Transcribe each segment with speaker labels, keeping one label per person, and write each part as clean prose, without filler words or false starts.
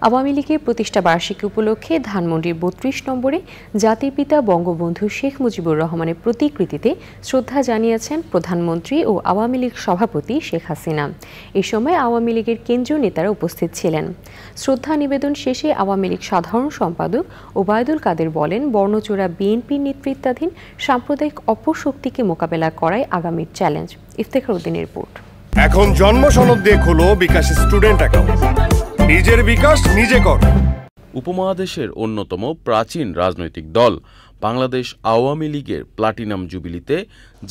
Speaker 1: আওয়ামী লীগের প্রতিষ্ঠা বার্ষিকী উপলক্ষে ধানমন্ডির ৩২ নম্বরে জাতির পিতা বঙ্গবন্ধু শেখ মুজিবুর রহমানের প্রতিকৃতিতে শ্রদ্ধা জানিয়েছেন প্রধানমন্ত্রী ও আওয়ামী লীগ সভাপতি শেখ হাসিনা। এ সময় আওয়ামী লীগের কেন্দ্রীয় নেতারা উপস্থিত ছিলেন। শ্রদ্ধা নিবেদন শেষে আওয়ামী লীগ সাধারণ সম্পাদক ওবায়দুল কাদের বলেন, বর্ণচোরা বিএনপির নেতৃত্বাধীন সাম্প্রদায়িক অপশক্তিকে মোকাবেলা করাই আগামীর চ্যালেঞ্জ। ইফতেখার উদ্দিনের রিপোর্ট।
Speaker 2: এখন জন্ম সনদ দিয়ে খোলো বিকাশ স্টুডেন্ট অ্যাকাউন্ট। নিজের বিকাশ নিজে কর।
Speaker 3: উপমহাদেশের অন্যতম প্রাচীন রাজনৈতিক দল বাংলাদেশ আওয়ামী লীগের প্লাটিনাম জুবিলিতে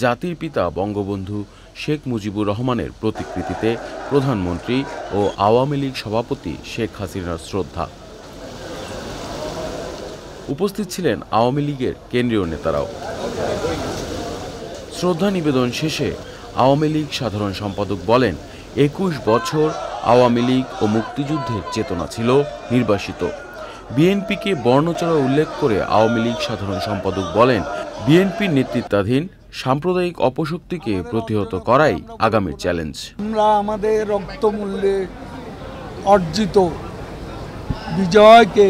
Speaker 3: জাতির পিতা বঙ্গবন্ধু শেখ মুজিবুর রহমানের প্রতিকৃতিতে প্রধানমন্ত্রী ও আওয়ামী লীগ সভাপতি শেখ হাসিনার শ্রদ্ধা। উপস্থিত ছিলেন আওয়ামী লীগের কেন্দ্রীয় নেতারাও। শ্রদ্ধা নিবেদন শেষে আওয়ামী লীগ সাধারণ সম্পাদক বলেন, ২১ বছর আওয়ামী লীগ ও মুক্তিযুদ্ধের চেতনা ছিল নির্বাসিত। বিএনপিকে বর্ণচোরা উল্লেখ করে আওয়ামী লীগ সাধারণ সম্পাদক বলেন, বিএনপির নেতৃত্বাধীন সাম্প্রদায়িক অপশক্তিকে প্রতিহত করাই আগামীর চ্যালেঞ্জ।
Speaker 4: আমরা আমাদের রক্তমূল্যে অর্জিত বিজয়কে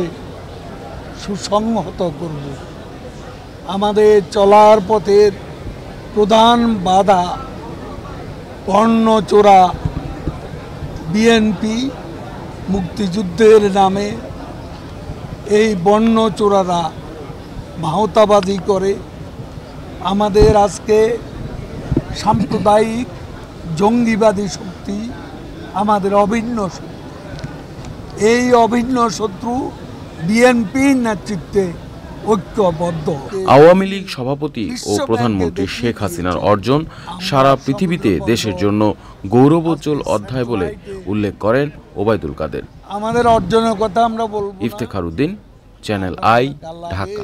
Speaker 4: সুসংহত করব। আমাদের চলার পথের প্রধান বাধা বর্ণচোরা বিএনপি। মুক্তিযুদ্ধের নামে এই বর্ণচোরারা ভাওতাবাজি করে। আমাদের আজকে সাম্প্রদায়িক জঙ্গিবাদী শক্তি আমাদের অভিন্ন শত্রু। এই অভিন্ন শত্রু বিএনপির নেতৃত্বে ঐক্যবদ্ধ।
Speaker 3: আওয়ামী লীগ সভাপতি ও প্রধানমন্ত্রী শেখ হাসিনার অর্জন সারা পৃথিবীতে দেশের জন্য গৌরবোজ্জ্বল অধ্যায় বলে উল্লেখ করেন ওবায়দুল কাদের।
Speaker 4: আমাদের অর্জনের কথা আমরা বলবো।
Speaker 3: Iftekhar Uddin, channel I, Dhaka.